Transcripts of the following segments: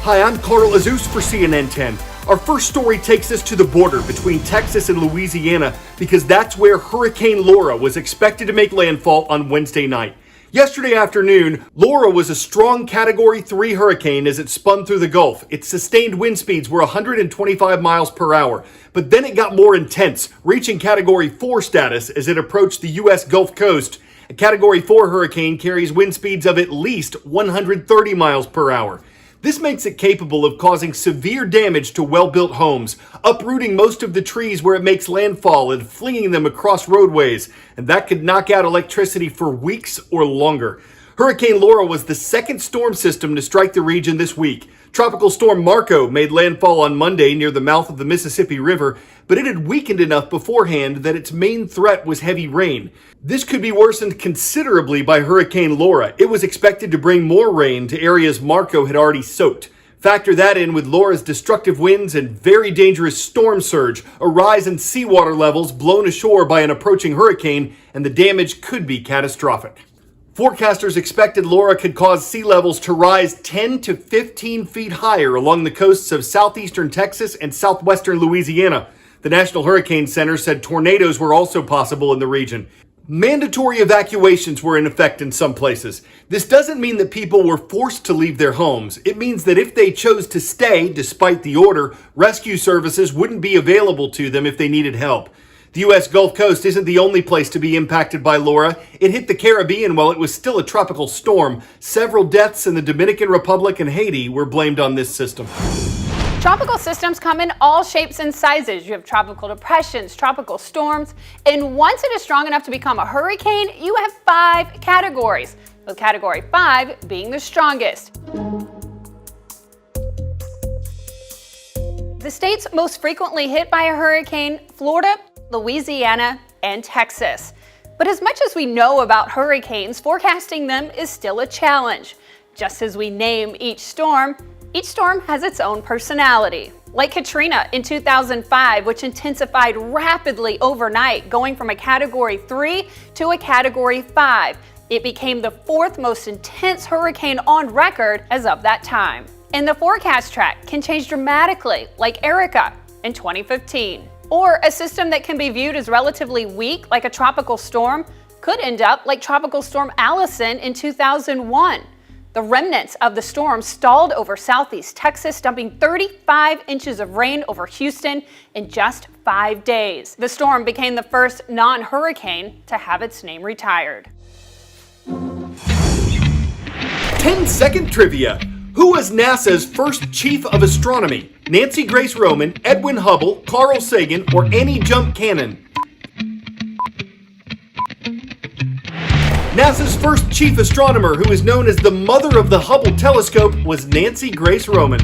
Hi, I'm Carl Azus for CNN 10. Our first story takes us to the border between Texas and Louisiana because that's where Hurricane Laura was expected to make landfall on Wednesday night. Yesterday afternoon, Laura was a strong Category 3 hurricane as it spun through the Gulf. Its sustained wind speeds were 125 miles per hour, but then it got more intense, reaching Category 4 status as it approached the U.S. Gulf Coast. A Category 4 hurricane carries wind speeds of at least 130 miles per hour. This makes it capable of causing severe damage to well-built homes, uprooting most of the trees where it makes landfall and flinging them across roadways, and that could knock out electricity for weeks or longer. Hurricane Laura was the second storm system to strike the region this week. Tropical storm Marco made landfall on Monday near the mouth of the Mississippi River, but it had weakened enough beforehand that its main threat was heavy rain. This could be worsened considerably by Hurricane Laura. It was expected to bring more rain to areas Marco had already soaked. Factor that in with Laura's destructive winds and very dangerous storm surge, a rise in seawater levels blown ashore by an approaching hurricane, and the damage could be catastrophic. Forecasters expected Laura could cause sea levels to rise 10 to 15 feet higher along the coasts of southeastern Texas and southwestern Louisiana. The National Hurricane Center said tornadoes were also possible in the region. Mandatory evacuations were in effect in some places. This doesn't mean that people were forced to leave their homes. It means that if they chose to stay, despite the order, rescue services wouldn't be available to them if they needed help. The U.S. Gulf Coast isn't the only place to be impacted by Laura. It hit the Caribbean while it was still a tropical storm. Several deaths in the Dominican Republic and Haiti were blamed on this system. Tropical systems come in all shapes and sizes. You have tropical depressions, tropical storms, and once it is strong enough to become a hurricane, you have 5 categories, with Category 5 being the strongest. The states most frequently hit by a hurricane: Florida, Louisiana, and Texas. But as much as we know about hurricanes, forecasting them is still a challenge. Just as we name each storm has its own personality. Like Katrina in 2005, which intensified rapidly overnight, going from a Category 3 to a Category 5. It became the 4th most intense hurricane on record as of that time. And the forecast track can change dramatically, like Erika in 2015. Or a system that can be viewed as relatively weak, like a tropical storm, could end up like Tropical Storm Allison in 2001. The remnants of the storm stalled over southeast Texas, dumping 35 inches of rain over Houston in just 5 days. The storm became the first non-hurricane to have its name retired. 10-second trivia. Who was NASA's first chief of astronomy? Nancy Grace Roman, Edwin Hubble, Carl Sagan, or Annie Jump Cannon? NASA's first chief astronomer, who is known as the mother of the Hubble telescope, was Nancy Grace Roman.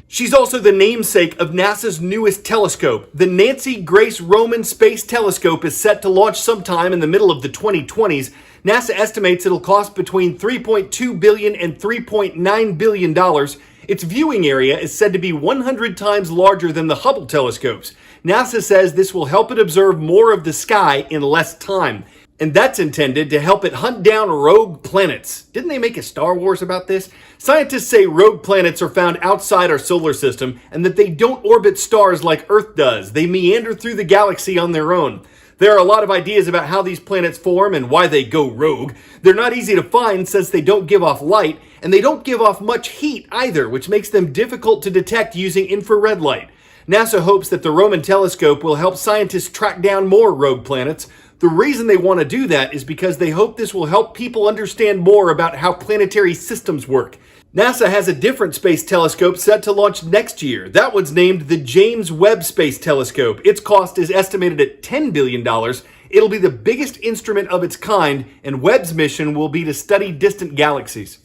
She's also the namesake of NASA's newest telescope. The Nancy Grace Roman Space Telescope is set to launch sometime in the middle of the 2020s. NASA estimates it'll cost between $3.2 billion and $3.9 billion. Its viewing area is said to be 100 times larger than the Hubble telescopes. NASA says this will help it observe more of the sky in less time. And that's intended to help it hunt down rogue planets. Didn't they make a Star Wars about this? Scientists say rogue planets are found outside our solar system and that they don't orbit stars like Earth does. They meander through the galaxy on their own. There are a lot of ideas about how these planets form and why they go rogue. They're not easy to find since they don't give off light, and they don't give off much heat either, which makes them difficult to detect using infrared light. NASA hopes that the Roman telescope will help scientists track down more rogue planets. The reason they want to do that is because they hope this will help people understand more about how planetary systems work. NASA has a different space telescope set to launch next year. That one's named the James Webb Space Telescope. Its cost is estimated at $10 billion. It'll be the biggest instrument of its kind, and Webb's mission will be to study distant galaxies.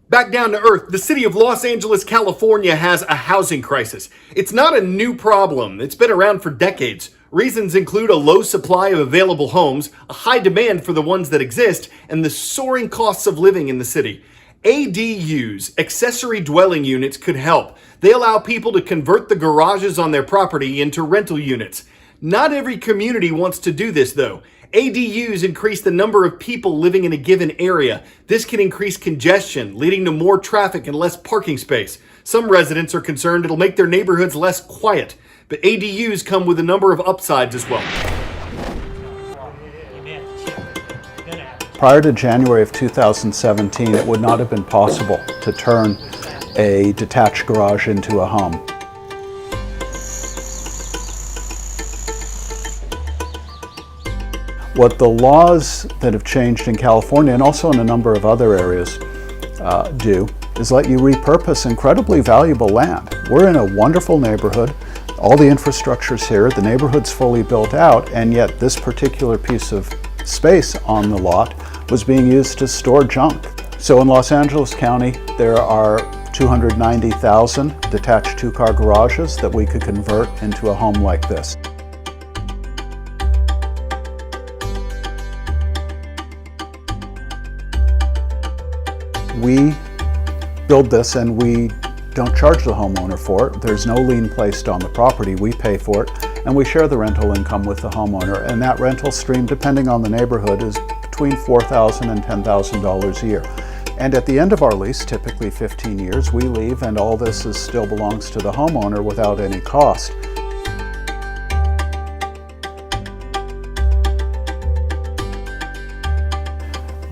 Back down to Earth, the city of Los Angeles, California has a housing crisis. It's not a new problem. It's been around for decades. Reasons include a low supply of available homes, a high demand for the ones that exist, and the soaring costs of living in the city. ADUs, accessory dwelling units, could help. They allow people to convert the garages on their property into rental units. Not every community wants to do this, though. ADUs increase the number of people living in a given area. This can increase congestion, leading to more traffic and less parking space. Some residents are concerned it'll make their neighborhoods less quiet, but ADUs come with a number of upsides as well. Prior to January of 2017, it would not have been possible to turn a detached garage into a home. What the laws that have changed in California and also in a number of other areas do is let you repurpose incredibly valuable land. We're in a wonderful neighborhood. All the infrastructure's here, the neighborhood's fully built out, and yet this particular piece of space on the lot was being used to store junk. So in Los Angeles County, there are 290,000 detached two-car garages that we could convert into a home like this. We build this and we don't charge the homeowner for it. There's no lien placed on the property. We pay for it and we share the rental income with the homeowner, and that rental stream, depending on the neighborhood, is between $4,000 and $10,000 a year. And at the end of our lease, typically 15 years, we leave and all this still belongs to the homeowner without any cost.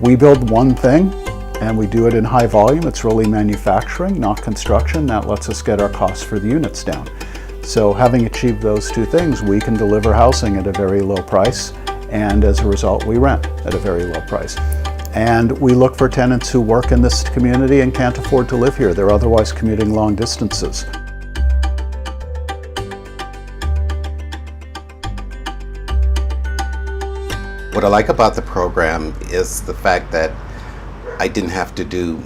We build one thing and we do it in high volume. It's really manufacturing, not construction. That lets us get our costs for the units down. So having achieved those two things, we can deliver housing at a very low price, and as a result, we rent at a very low price. And we look for tenants who work in this community and can't afford to live here. They're otherwise commuting long distances. What I like about the program is the fact that I didn't have to do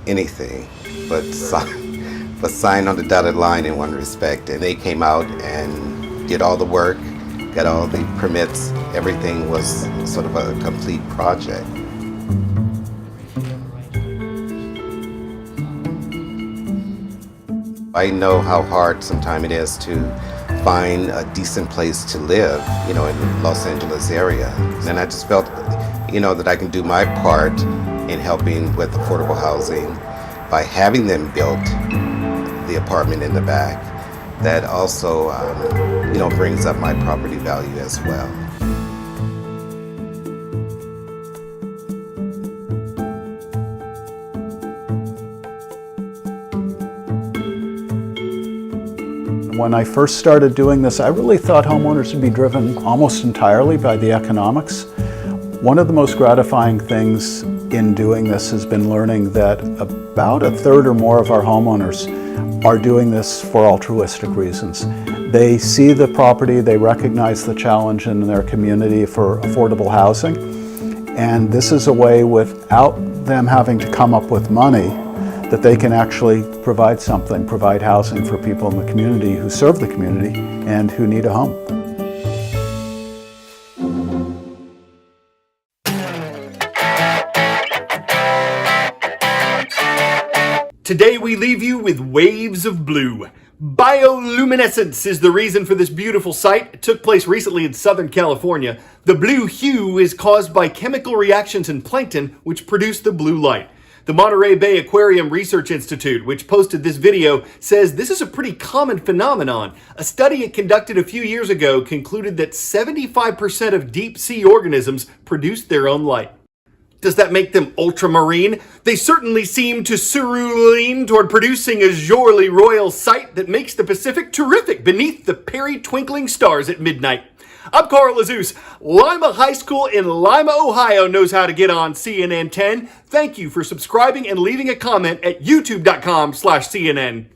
anything but sign on the dotted line in one respect, and they came out and did all the work, got all the permits. Everything was sort of a complete project. I know how hard sometimes it is to find a decent place to live, in the Los Angeles area. And I just felt, that I can do my part in helping with affordable housing by having them build the apartment in the back. That also, brings up my property value as well. When I first started doing this, I really thought homeowners would be driven almost entirely by the economics. One of the most gratifying things in doing this has been learning that about a third or more of our homeowners are doing this for altruistic reasons. They see the property, they recognize the challenge in their community for affordable housing, and this is a way, without them having to come up with money, that they can actually provide housing for people in the community who serve the community and who need a home. Today we leave you with waves of blue. Bioluminescence is the reason for this beautiful sight. It took place recently in Southern California. The blue hue is caused by chemical reactions in plankton, which produce the blue light. The Monterey Bay Aquarium Research Institute, which posted this video, says this is a pretty common phenomenon. A study it conducted a few years ago concluded that 75% of deep sea organisms produce their own light. Does that make them ultramarine? They certainly seem to cerulean toward producing a Jorly Royal sight that makes the Pacific terrific beneath the peri-twinkling stars at midnight. I'm Carl Azus. Lima High School in Lima, Ohio knows how to get on CNN 10. Thank you for subscribing and leaving a comment at youtube.com/CNN.